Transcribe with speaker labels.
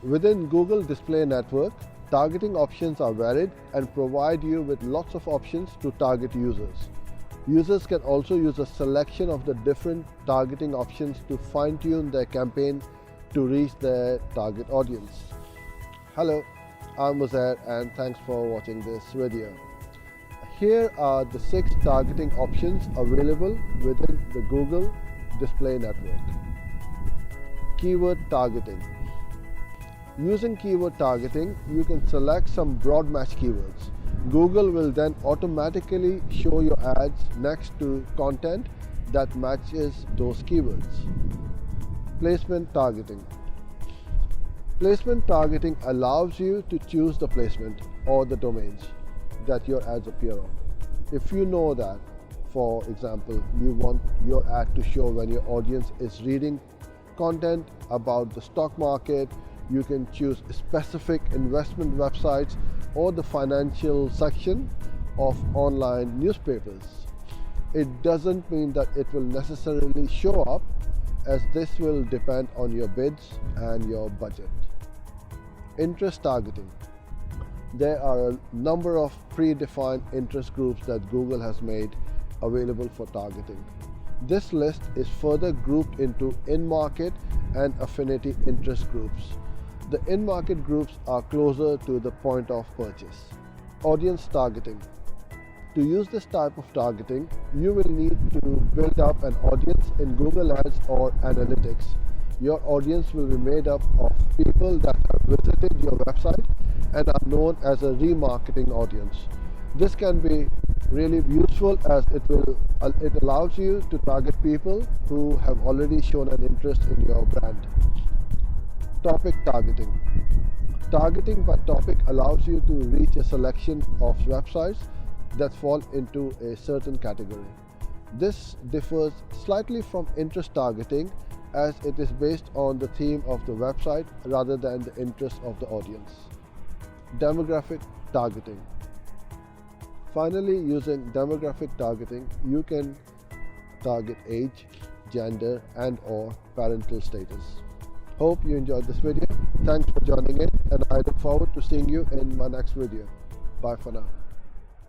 Speaker 1: Within Google Display Network, targeting options are varied and provide you with lots of options to target users. Users can also use a selection of the different targeting options to fine-tune their campaign to reach their target audience. Hello, I'm Uzair and thanks for watching this video. Here are the 6 targeting options available within the Google Display Network. Keyword targeting. Using keyword targeting, you can select some broad match keywords. Google will then automatically show your ads next to content that matches those keywords. Placement targeting. Placement targeting allows you to choose the placement or the domains that your ads appear on. If you know that, for example, you want your ad to show when your audience is reading content about the stock market, you can choose specific investment websites or the financial section of online newspapers. It doesn't mean that it will necessarily show up, as this will depend on your bids and your budget. Interest targeting. There are a number of predefined interest groups that Google has made available for targeting. This list is further grouped into in-market and affinity interest groups. The in-market groups are closer to the point of purchase. Audience targeting. To use this type of targeting, you will need to build up an audience in Google Ads or Analytics. Your audience will be made up of people that have visited your website and are known as a remarketing audience. This can be really useful as it allows you to target people who have already shown an interest in your brand. Topic targeting. Targeting by topic allows you to reach a selection of websites that fall into a certain category. This differs slightly from interest targeting, as it is based on the theme of the website rather than the interest of the audience. Demographic targeting. Finally, using demographic targeting, you can target age, gender, and/or parental status. Hope you enjoyed this video. Thanks for joining in, and I look forward to seeing you in my next video. Bye for now.